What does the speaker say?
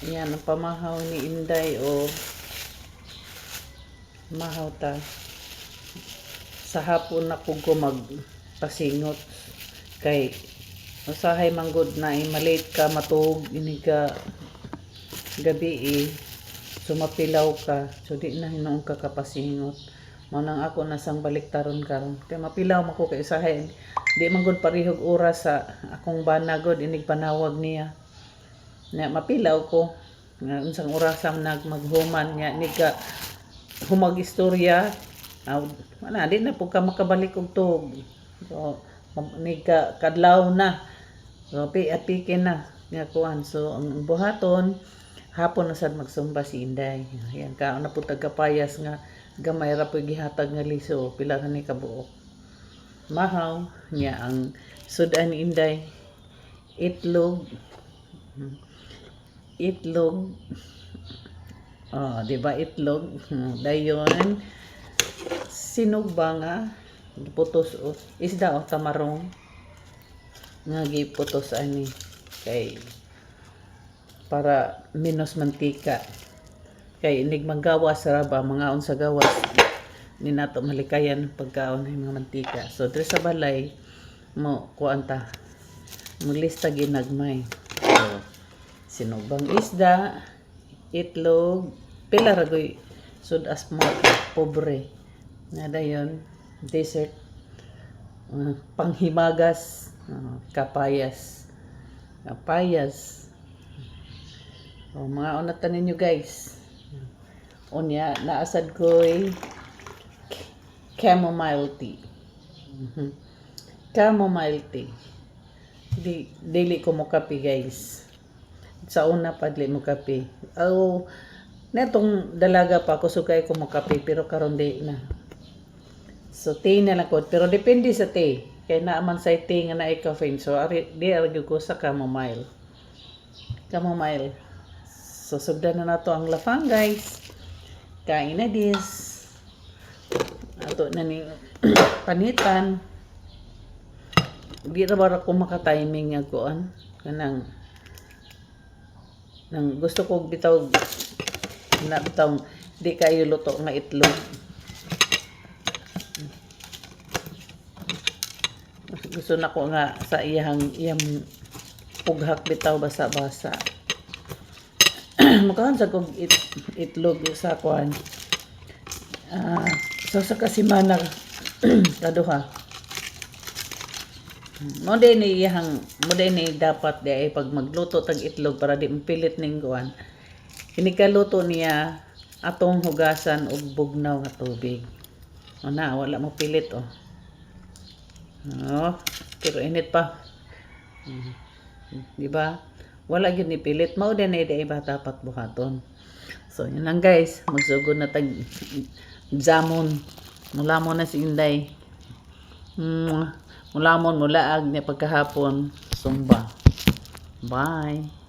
Yan ang pamahaw ni Inday o mahaw ta. Sa hapon na po ko magpasingot kay usahay manggod na malate ka matug ini ka gabi sumapilaw ka so di na hinuong ka kapasingot mo nang ako nasang baliktaron karon kay mapilaw mako kay usahay di manggod parihog oras sa akong banagod inig panawag niya na mapilaw ko nga unsang orasam maghuman nya ni ka humag istorya wala di na po ka makabalik og tug so ni ka kadlaw na so apikin na nga kuan so ang buhaton hapon na sad magsumba si Inday yan ka na po tagapayas nga gamay ra po gihatag nga liso pila ka ni kabuok mahaw nya ang sudan ni Inday itlog di ba itlog dayon sinugba nga putos isda o tamarong nga giputos ani kay para menos mantika kay inig maggawas ra ba mga unsa gawas ni nato malikayan pagkaon ng mga mantika so diri sa balay mo kuanta mo lista ginagmay so sinugbang isda itlog pila ra goy sud as mo pobre nga dayon dessert panghimagas kapayas mga unatan ninyo guys unya naasad ko'y chamomile tea chamomile tea dili ko mo kape guys sa una pa dili mo kape netong dalaga pa ko sugay ko mo kape pero karon di na so tea na lang ko pero depende sa tea kay naaman sa tea nga naay caffeine so di argyud ko sa chamomile so sugdan na nato ang lafang guys kain na dis ato na ning panitan di ra ba ko maka-timing nga kuan kanang nang gusto ko bitaw di kayo luto nga itlog gusto na ko nga sa iyang pughak bitaw basa-basa makahan sa kong itlog sa kuan so sa kasimana kaduha mo din ni dapat di pag magluto tag itlog para di mapilit ning kuan inikaluto niya atong hugasan og bugnaw nga tubig wala mo pilit pero init pa di ba wala gyud ni pilit mao din ay ba dapat buhaton so yun lang guys magsugod na tag jamon mulamon na si Inday mulamon mulaag ni pagkahapon sumba bye.